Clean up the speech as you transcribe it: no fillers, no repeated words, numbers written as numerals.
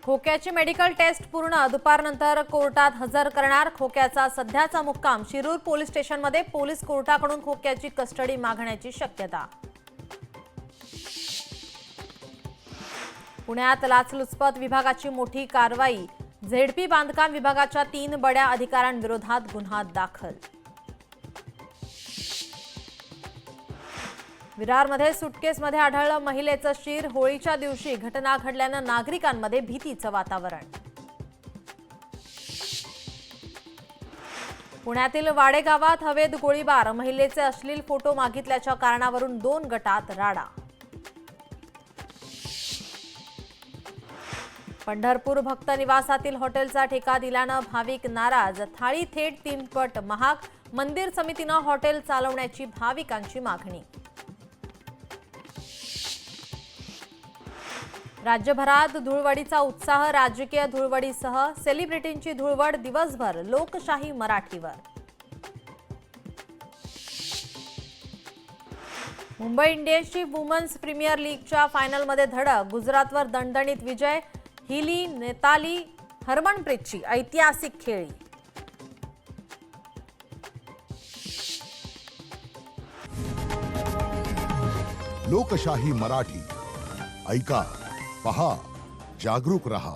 खोक्याची medical taste पूर्ण दुपारनंतर कोर्टात हजर करणार। खोक्याचा सध्याचा मुक्काम शिरूर पोलीस स्टेशनमध्ये। पोलीस कोर्टाकडून खोक्याची कस्टडी मागण्याची शक्यता। पुण्यात लाचलुचपत विभागाची मोठी कारवाई। झेडपी बांधकाम विभागाच्या 3 बड्या अधिकाऱ्यांविरोधात गुन्हा दाखल। विरारमध्ये सुटकेसमध्ये आढळलं महिलेचं शीर। होळीच्या दिवशी घटना घडल्यानं नागरिकांमध्ये भीतीचं वातावरण। पुण्यातील वाडे गावात हवेत गोळीबार। महिलेचे अश्लील फोटो मागितल्याच्या कारणावरून 2 गटात राडा। पंढरपूर भक्त निवासातील हॉटेलचा ठेका दिल्यानं भाविक नाराज। थाळी थेट 3 पट महाग। मंदिर समितीनं हॉटेल चालवण्याची भाविकांची मागणी। राज्यभरात धुळवडीचा उत्साह। राजकीय धुळवडीसह सेलिब्रिटींची धुळवड। दिवसभर लोकशाही मराठीवर। मुंबई इंडियन्सची वुमन्स प्रीमियर लीगच्या फायनलमध्ये धडक। गुजरातवर दणदणीत विजय। हिली, नेताली, हरमनप्रीतची ऐतिहासिक खेळी। लोकशाही मराठी ऐका, पहा, जागरूक रहा।